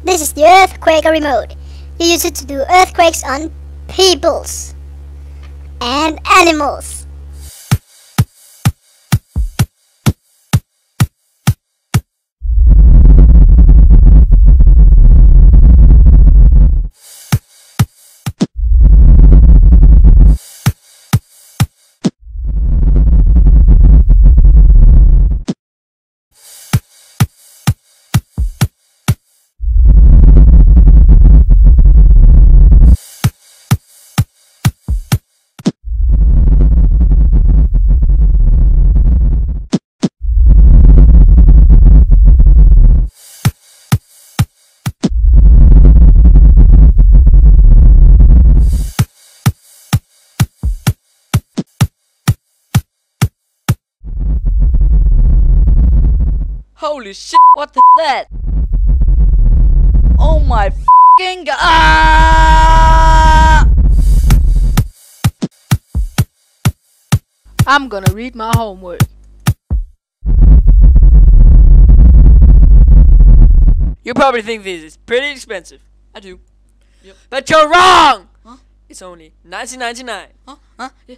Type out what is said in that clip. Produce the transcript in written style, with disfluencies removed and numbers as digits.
This is the earthquake remote. You use it to do earthquakes on peoples and animals. Holy shit, what the that? Oh my fucking god! Ah! I'm gonna read my homework. You probably think this is pretty expensive. I do. Yep. But you're wrong! Huh? It's only $19.99. Huh? Huh? Yeah.